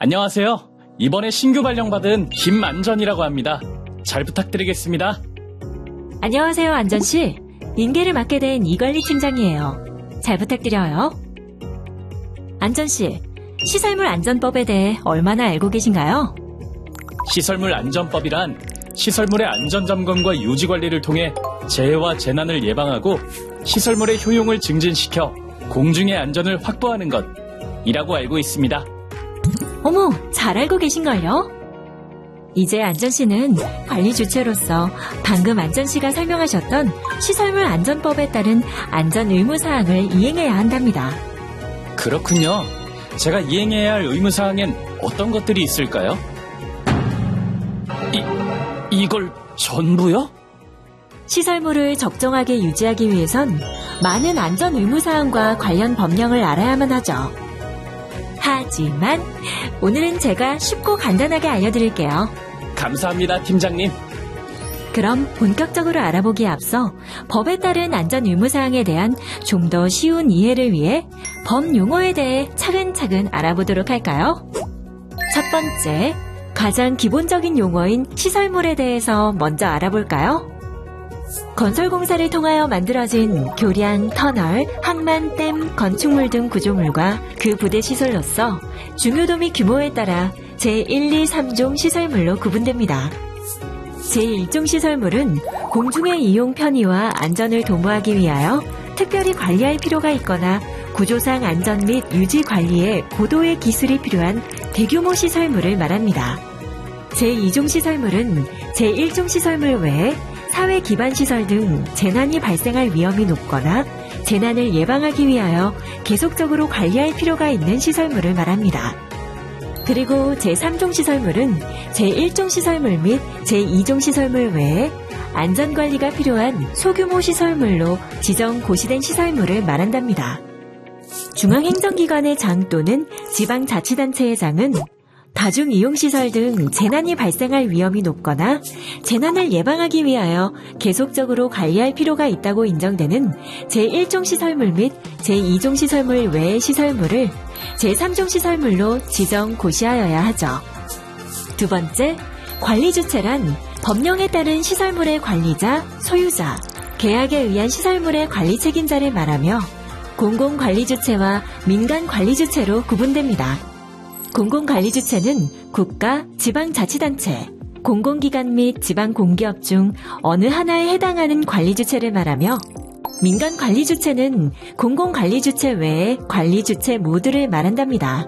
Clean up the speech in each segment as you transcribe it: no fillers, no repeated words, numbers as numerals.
안녕하세요. 이번에 신규 발령받은 김안전이라고 합니다. 잘 부탁드리겠습니다. 안녕하세요, 안전씨. 인계를 맡게 된 이관리 팀장이에요. 잘 부탁드려요. 안전씨, 시설물 안전법에 대해 얼마나 알고 계신가요? 시설물 안전법이란 시설물의 안전점검과 유지관리를 통해 재해와 재난을 예방하고 시설물의 효용을 증진시켜 공중의 안전을 확보하는 것이라고 알고 있습니다. 어머, 잘 알고 계신걸요? 이제 안전씨는 관리 주체로서 방금 안전씨가 설명하셨던 시설물 안전법에 따른 안전 의무사항을 이행해야 한답니다. 그렇군요. 제가 이행해야 할 의무사항엔 어떤 것들이 있을까요? 이걸 전부요? 시설물을 적정하게 유지하기 위해선 많은 안전 의무사항과 관련 법령을 알아야만 하죠. 하지만 오늘은 제가 쉽고 간단하게 알려드릴게요. 감사합니다, 팀장님. 그럼 본격적으로 알아보기에 앞서 법에 따른 안전 의무사항에 대한 좀 더 쉬운 이해를 위해 법 용어에 대해 차근차근 알아보도록 할까요? 첫 번째, 가장 기본적인 용어인 시설물에 대해서 먼저 알아볼까요? 건설공사를 통하여 만들어진 교량, 터널, 항만, 댐, 건축물 등 구조물과 그 부대 시설로서 중요도 및 규모에 따라 제1, 2, 3종 시설물로 구분됩니다. 제1종 시설물은 공중의 이용 편의와 안전을 도모하기 위하여 특별히 관리할 필요가 있거나 구조상 안전 및 유지 관리에 고도의 기술이 필요한 대규모 시설물을 말합니다. 제2종 시설물은 제1종 시설물 외에 사회 기반 시설 등 재난이 발생할 위험이 높거나 재난을 예방하기 위하여 계속적으로 관리할 필요가 있는 시설물을 말합니다. 그리고 제3종 시설물은 제1종 시설물 및 제2종 시설물 외에 안전관리가 필요한 소규모 시설물로 지정 고시된 시설물을 말한답니다. 중앙행정기관의 장 또는 지방자치단체의 장은 다중이용시설 등 재난이 발생할 위험이 높거나 재난을 예방하기 위하여 계속적으로 관리할 필요가 있다고 인정되는 제1종 시설물 및 제2종 시설물 외의 시설물을 제3종 시설물로 지정 고시하여야 하죠. 두 번째, 관리주체란 법령에 따른 시설물의 관리자, 소유자, 계약에 의한 시설물의 관리 책임자를 말하며 공공관리주체와 민간관리주체로 구분됩니다. 공공관리주체는 국가, 지방자치단체, 공공기관 및 지방공기업 중 어느 하나에 해당하는 관리주체를 말하며 민간관리주체는 공공관리주체 외에 관리주체 모두를 말한답니다.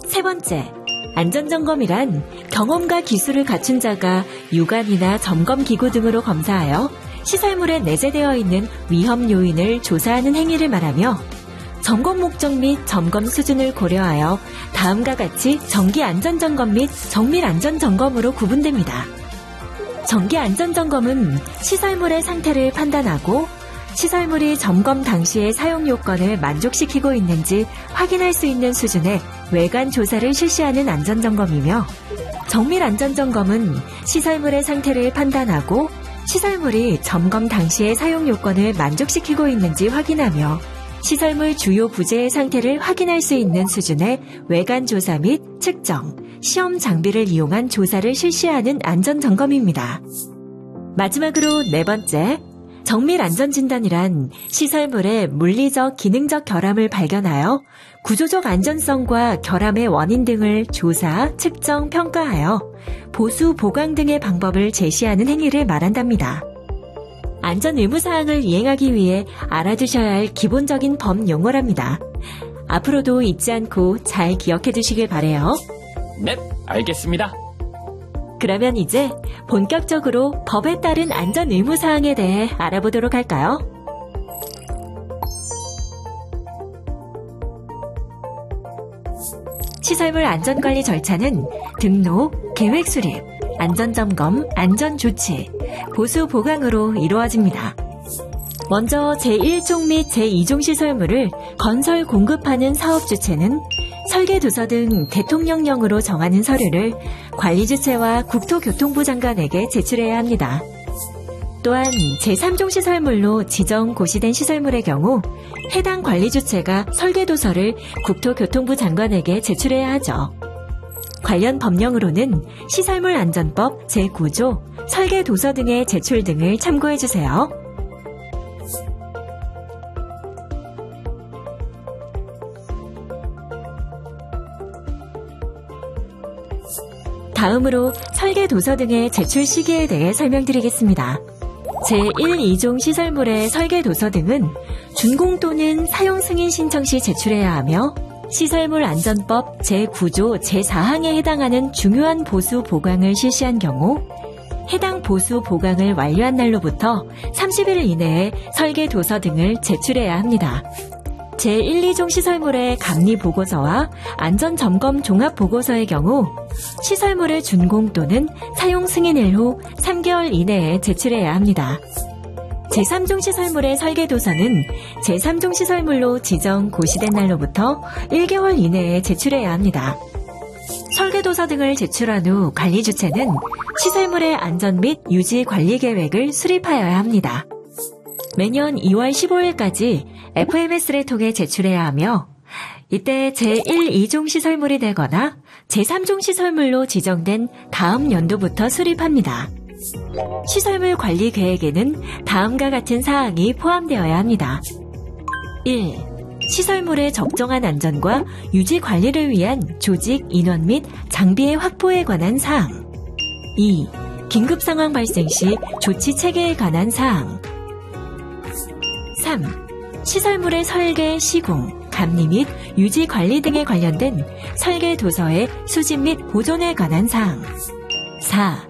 세 번째, 안전점검이란 경험과 기술을 갖춘 자가 유관이나 점검기구 등으로 검사하여 시설물에 내재되어 있는 위험 요인을 조사하는 행위를 말하며 점검 목적 및 점검 수준을 고려하여 다음과 같이 정기안전점검 및 정밀안전점검으로 구분됩니다. 정기안전점검은 시설물의 상태를 판단하고 시설물이 점검 당시의 사용 요건을 만족시키고 있는지 확인할 수 있는 수준의 외관 조사를 실시하는 안전점검이며 정밀안전점검은 시설물의 상태를 판단하고 시설물이 점검 당시의 사용 요건을 만족시키고 있는지 확인하며 시설물 주요 부재의 상태를 확인할 수 있는 수준의 외관 조사 및 측정, 시험 장비를 이용한 조사를 실시하는 안전점검입니다. 마지막으로 네 번째, 정밀안전진단이란 시설물의 물리적, 기능적 결함을 발견하여 구조적 안전성과 결함의 원인 등을 조사, 측정, 평가하여 보수, 보강 등의 방법을 제시하는 행위를 말한답니다. 안전 의무사항을 이행하기 위해 알아두셔야 할 기본적인 법 용어랍니다. 앞으로도 잊지 않고 잘 기억해 두시길 바라요. 네, 알겠습니다. 그러면 이제 본격적으로 법에 따른 안전 의무사항에 대해 알아보도록 할까요? 시설물 안전관리 절차는 등록, 계획 수립, 안전점검, 안전조치, 보수 보강으로 이루어집니다. 먼저 제1종 및 제2종 시설물을 건설 공급하는 사업주체는 설계도서 등 대통령령으로 정하는 서류를 관리주체와 국토교통부 장관에게 제출해야 합니다. 또한 제3종 시설물로 지정 고시된 시설물의 경우 해당 관리주체가 설계도서를 국토교통부 장관에게 제출해야 하죠. 관련 법령으로는 시설물 안전법 제9조, 설계 도서 등의 제출 등을 참고해주세요. 다음으로 설계 도서 등의 제출 시기에 대해 설명드리겠습니다. 제1, 2종 시설물의 설계 도서 등은 준공 또는 사용 승인 신청 시 제출해야 하며 시설물 안전법 제9조 제4항에 해당하는 중요한 보수 보강을 실시한 경우 해당 보수 보강을 완료한 날로부터 30일 이내에 설계 도서 등을 제출해야 합니다. 제1, 2종 시설물의 감리 보고서와 안전점검 종합보고서의 경우 시설물의 준공 또는 사용 승인일 후 3개월 이내에 제출해야 합니다. 제3종 시설물의 설계도서는 제3종 시설물로 지정 고시된 날로부터 1개월 이내에 제출해야 합니다. 설계도서 등을 제출한 후 관리주체는 시설물의 안전 및 유지 관리 계획을 수립하여야 합니다. 매년 2월 15일까지 FMS를 통해 제출해야 하며 이때 제1, 2종 시설물이 되거나 제3종 시설물로 지정된 다음 연도부터 수립합니다. 시설물 관리 계획에는 다음과 같은 사항이 포함되어야 합니다. 1. 시설물의 적정한 안전과 유지 관리를 위한 조직, 인원 및 장비의 확보에 관한 사항. 2. 긴급 상황 발생 시 조치 체계에 관한 사항. 3. 시설물의 설계, 시공, 감리 및 유지 관리 등에 관련된 설계 도서의 수집 및 보존에 관한 사항. 4.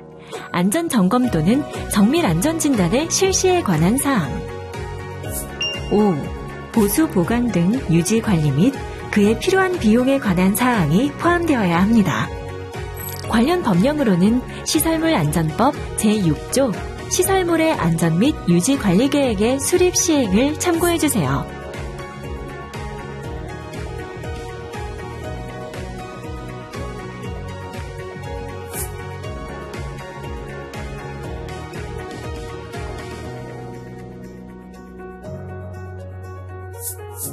안전점검 또는 정밀 안전진단의 실시에 관한 사항. 5. 보수 보강 등 유지 관리 및 그에 필요한 비용에 관한 사항이 포함되어야 합니다. 관련 법령으로는 시설물 안전법 제6조 시설물의 안전 및 유지 관리 계획의 수립 시행을 참고해주세요.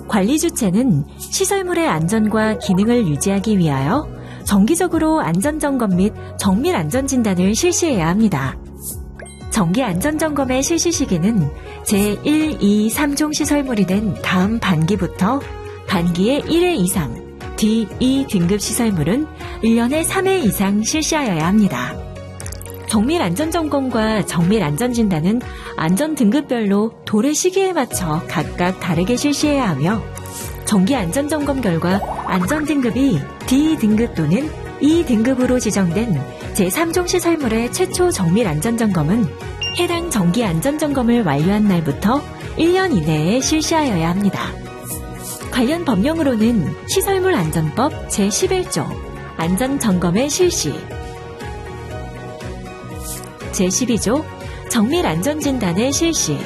관리 주체는 시설물의 안전과 기능을 유지하기 위하여 정기적으로 안전점검 및 정밀 안전진단을 실시해야 합니다. 정기 안전점검의 실시 시기는 제1, 2, 3종 시설물이 된 다음 반기부터 반기의 1회 이상, D2 등급 시설물은 1년에 3회 이상 실시하여야 합니다. 정밀 안전점검과 정밀 안전진단은 안전 등급별로 도래 시기에 맞춰 각각 다르게 실시해야 하며 정기 안전점검 결과 안전 등급이 D 등급 또는 E 등급으로 지정된 제3종 시설물의 최초 정밀 안전점검은 해당 정기 안전점검을 완료한 날부터 1년 이내에 실시하여야 합니다. 관련 법령으로는 시설물 안전법 제11조 안전점검의 실시, 제12조 정밀 안전진단의 실시,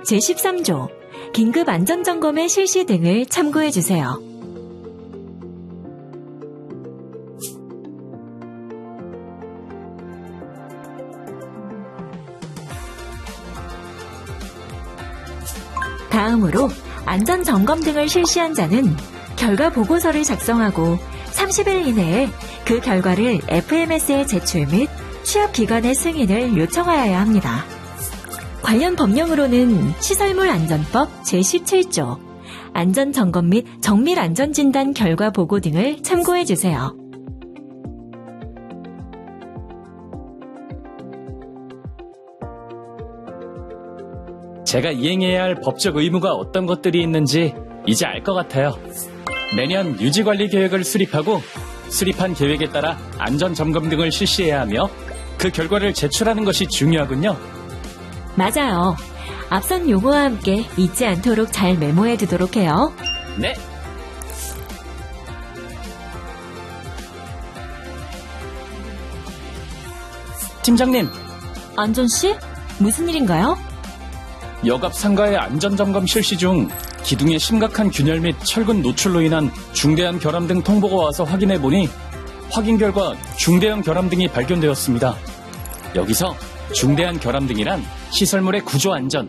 제13조 긴급 안전점검의 실시 등을 참고해주세요. 다음으로 안전점검 등을 실시한 자는 결과 보고서를 작성하고 30일 이내에 그 결과를 FMS에 제출 및 취업기관의 승인을 요청하여야 합니다. 관련 법령으로는 시설물 안전법 제17조 안전점검 및 정밀 안전진단 결과 보고 등을 참고해주세요. 제가 이행해야 할 법적 의무가 어떤 것들이 있는지 이제 알 것 같아요. 매년 유지관리 계획을 수립하고 수립한 계획에 따라 안전점검 등을 실시해야 하며 그 결과를 제출하는 것이 중요하군요. 맞아요. 앞선 용어와 함께 잊지 않도록 잘 메모해 두도록 해요. 네. 팀장님, 안전씨? 무슨 일인가요? 역앞 상가의 안전점검 실시 중 기둥의 심각한 균열 및 철근 노출로 인한 중대한 결함 등 통보가 와서 확인해보니 확인 결과 중대형 결함 등이 발견되었습니다. 여기서 중대한 결함 등이란 시설물의 구조 안전,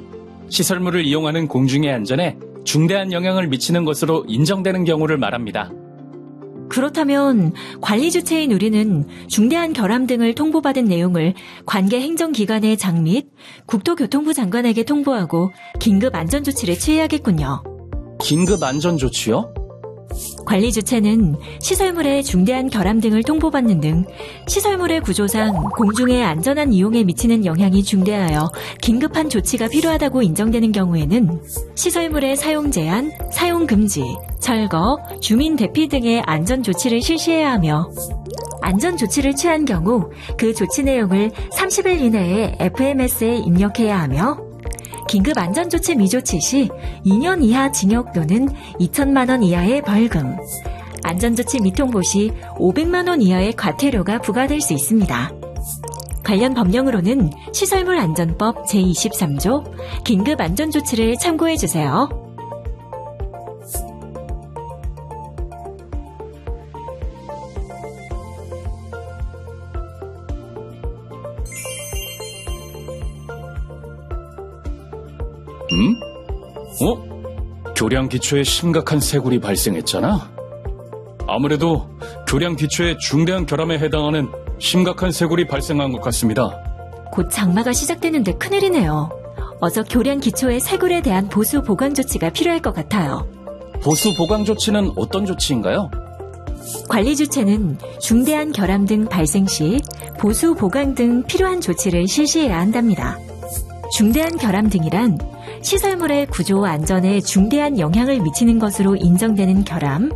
시설물을 이용하는 공중의 안전에 중대한 영향을 미치는 것으로 인정되는 경우를 말합니다. 그렇다면 관리 주체인 우리는 중대한 결함 등을 통보받은 내용을 관계 행정기관의 장 및 국토교통부 장관에게 통보하고 긴급 안전조치를 취해야겠군요. 긴급 안전조치요? 관리 주체는 시설물의 중대한 결함 등을 통보받는 등 시설물의 구조상 공중의 안전한 이용에 미치는 영향이 중대하여 긴급한 조치가 필요하다고 인정되는 경우에는 시설물의 사용 제한, 사용 금지, 철거, 주민 대피 등의 안전 조치를 실시해야 하며 안전 조치를 취한 경우 그 조치 내용을 30일 이내에 FMS에 입력해야 하며 긴급 안전조치 미조치 시 2년 이하 징역 또는 2천만 원 이하의 벌금, 안전조치 미통보 시 500만 원 이하의 과태료가 부과될 수 있습니다. 관련 법령으로는 시설물 안전법 제23조 긴급 안전조치를 참고해 주세요. 교량 기초에 심각한 쇄골이 발생했잖아. 아무래도 교량 기초에 중대한 결함에 해당하는 심각한 쇄골이 발생한 것 같습니다. 곧 장마가 시작되는데 큰일이네요. 어서 교량 기초의 쇄골에 대한 보수 보강 조치가 필요할 것 같아요. 보수 보강 조치는 어떤 조치인가요? 관리 주체는 중대한 결함 등 발생 시 보수 보강 등 필요한 조치를 실시해야 한답니다. 중대한 결함 등이란 시설물의 구조 안전에 중대한 영향을 미치는 것으로 인정되는 결함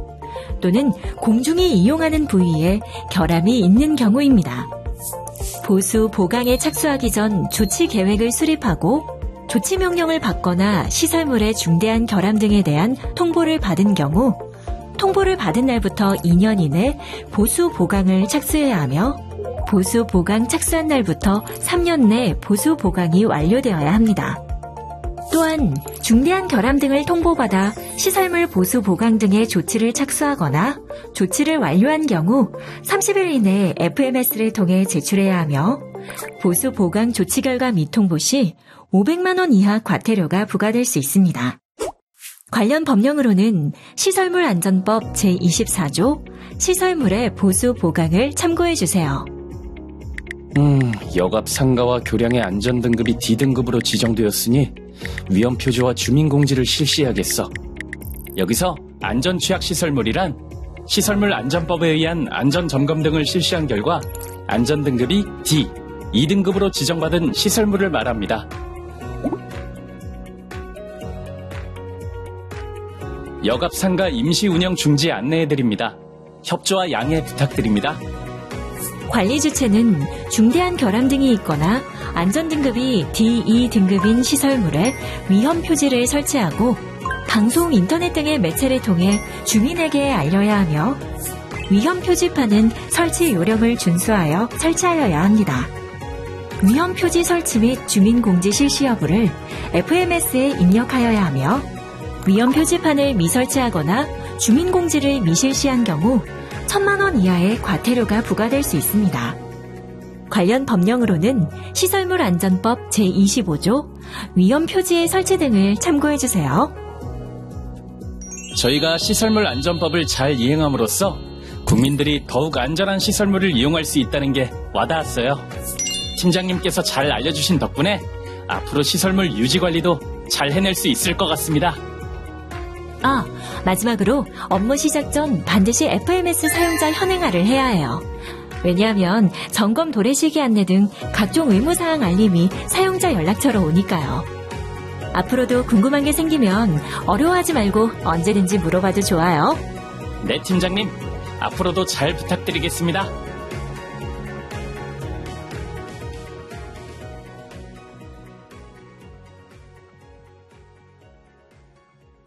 또는 공중이 이용하는 부위에 결함이 있는 경우입니다. 보수 보강에 착수하기 전 조치 계획을 수립하고 조치 명령을 받거나 시설물의 중대한 결함 등에 대한 통보를 받은 경우 통보를 받은 날부터 2년 이내 보수 보강을 착수해야 하며 보수 보강 착수한 날부터 3년 내 보수 보강이 완료되어야 합니다. 또한 중대한 결함 등을 통보받아 시설물 보수 보강 등의 조치를 착수하거나 조치를 완료한 경우 30일 이내에 FMS를 통해 제출해야 하며 보수 보강 조치 결과 미통보 시 500만 원 이하 과태료가 부과될 수 있습니다. 관련 법령으로는 시설물 안전법 제24조 시설물의 보수 보강을 참고해 주세요. 역앞 상가와 교량의 안전 등급이 D등급으로 지정되었으니 위험 표지와 주민 공지를 실시해야겠어. 여기서 안전 취약 시설물이란 시설물 안전법에 의한 안전 점검 등을 실시한 결과 안전 등급이 D, 2등급으로 지정받은 시설물을 말합니다. 역앞 상가 임시 운영 중지 안내해드립니다. 협조와 양해 부탁드립니다. 관리 주체는 중대한 결함 등이 있거나 안전 등급이 D2 등급인 시설물에 위험 표지를 설치하고 방송, 인터넷 등의 매체를 통해 주민에게 알려야 하며 위험 표지판은 설치 요령을 준수하여 설치하여야 합니다. 위험 표지 설치 및 주민 공지 실시 여부를 FMS에 입력하여야 하며 위험 표지판을 미설치하거나 주민 공지를 미실시한 경우 1,000만 원 이하의 과태료가 부과될 수 있습니다. 관련 법령으로는 시설물 안전법 제25조 위험 표지의 설치 등을 참고해 주세요. 저희가 시설물 안전법을 잘 이행함으로써 국민들이 더욱 안전한 시설물을 이용할 수 있다는 게 와닿았어요. 팀장님께서 잘 알려주신 덕분에 앞으로 시설물 유지 관리도 잘 해낼 수 있을 것 같습니다. 마지막으로 업무 시작 전 반드시 FMS 사용자 현행화를 해야 해요. 왜냐하면 점검 도래시기 안내 등 각종 의무사항 알림이 사용자 연락처로 오니까요. 앞으로도 궁금한 게 생기면 어려워하지 말고 언제든지 물어봐도 좋아요. 네, 팀장님. 앞으로도 잘 부탁드리겠습니다.